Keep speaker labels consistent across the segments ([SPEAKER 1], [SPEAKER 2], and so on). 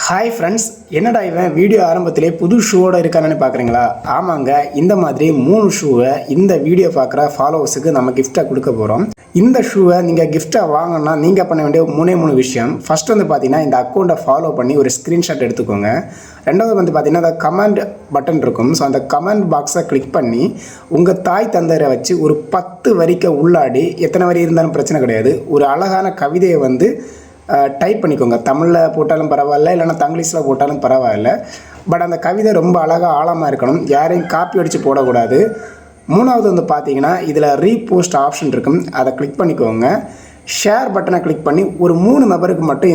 [SPEAKER 1] Hi friends, என்னடா இவன் video ஆரம்பத்திலே புது ஷூவோடு இருக்கானு பார்க்குறீங்களா? ஆமாங்க, இந்த மாதிரி 3 ஷூவை இந்த வீடியோ பார்க்குற ஃபாலோவர்ஸுக்கு நம்ம கிஃப்டாக கொடுக்க போகிறோம். இந்த ஷூவை நீங்கள் கிஃப்டாக வாங்கினா நீங்கள் பண்ண வேண்டிய 3 விஷயம். ஃபஸ்ட் வந்து பார்த்தீங்கன்னா, இந்த அக்கௌண்ட்டை ஃபாலோ பண்ணி ஒரு ஸ்க்ரீன்ஷாட் எடுத்துக்கோங்க. ரெண்டாவது வந்து பார்த்தீங்கன்னா, அந்த கமெண்ட் பட்டன் இருக்கும். ஸோ அந்த கமெண்ட் பாக்ஸை கிளிக் பண்ணி உங்கள் தாய் தந்தையரை வச்சு ஒரு 10 வரிக்கு உள்ளாடி, எத்தனை வரி இருந்தாலும் பிரச்சனை கிடையாது, ஒரு அழகான கவிதையை வந்து டைப் பண்ணிக்கோங்க. தமிழில் போட்டாலும் பரவாயில்ல, இல்லைனா தங்கிலீஷில் போட்டாலும் பரவாயில்ல. பட் அந்த கவிதை ரொம்ப அழகாக ஆழமாக இருக்கணும். யாரையும் காப்பி அடித்து போடக்கூடாது. மூணாவது வந்து பார்த்தீங்கன்னா, இதில் ரீபோஸ்ட் ஆப்ஷன் இருக்கும். அதை கிளிக் பண்ணிக்கோங்க. ஷேர் பட்டனை கிளிக் பண்ணி ஒரு 3 நபருக்கு மட்டும்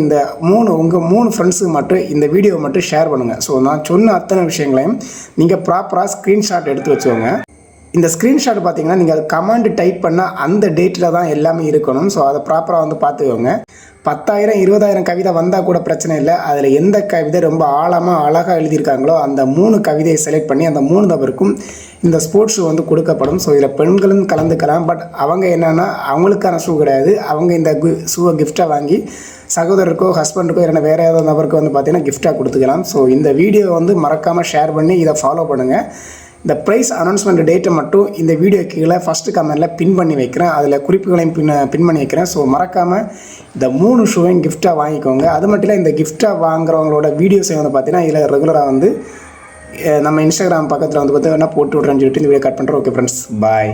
[SPEAKER 1] உங்கள் 3 ஃப்ரெண்ட்ஸுக்கு மட்டும் இந்த வீடியோவை மட்டும் ஷேர் பண்ணுங்கள். ஸோ நான் சொன்ன அத்தனை விஷயங்களையும் நீங்கள் ப்ராப்பராக ஸ்க்ரீன்ஷாட் எடுத்து வச்சுக்கோங்க. இந்த ஸ்க்ரீன்ஷாட் பார்த்தீங்கன்னா, நீங்கள் அது கமாண்ட் டைப் பண்ணால் அந்த டேட்டில் தான் எல்லாமே இருக்கணும். ஸோ அதை ப்ராப்பராக வந்து பார்த்துக்கோங்க. 10,000 20,000 கவிதை வந்தால் கூட பிரச்சனை இல்லை. அதில் எந்த கவிதை ரொம்ப ஆழமாக அழகாக எழுதியிருக்காங்களோ அந்த 3 கவிதையை செலக்ட் பண்ணி அந்த 3 நபருக்கும் இந்த ஸ்போர்ட்ஸ் ஷூ வந்து கொடுக்கப்படும். ஸோ இதில் பெண்களும் கலந்துக்கலாம். பட் அவங்க என்னென்னா, அவங்களுக்கான ஷூ கிடையாது. அவங்க இந்த ஷூவை கிஃப்டாக வாங்கி சகோதரருக்கோ ஹஸ்பண்டுக்கோ இல்லைன்னா வேறு ஏதாவது நபருக்கோ வந்து பார்த்தீங்கன்னா கிஃப்டாக கொடுத்துக்கலாம். ஸோ இந்த வீடியோ வந்து மறக்காமல் ஷேர் பண்ணி இதை ஃபாலோ பண்ணுங்கள். இந்த ப்ரைஸ் அனௌன்ஸ்மெண்ட் டேட்டை மட்டும் இந்த வீடியோ கீழே ஃபஸ்ட்டு கமெண்டில் பின் பண்ணி வைக்கிறேன். அதில் குறிப்புகளையும் பின் பண்ணி வைக்கிறேன். ஸோ மறக்காமல் இந்த 3 ஷூவையும் கிஃப்டாக வாங்கிக்கோங்க. அது மட்டும் இல்லை, இந்த கிஃப்டாக வாங்குறவங்களோட வீடியோஸை வந்து பார்த்தீங்கன்னா இதில் ரெகுலராக வந்து நம்ம இன்ஸ்டாகிராம் பக்கத்தில் வந்து பார்த்தீங்கன்னா போட்டு விட்றேன்னு சொல்லிட்டு இந்த வீடியோ கட் பண்ணுறோம். ஓகே ஃப்ரெண்ட்ஸ், பாய்.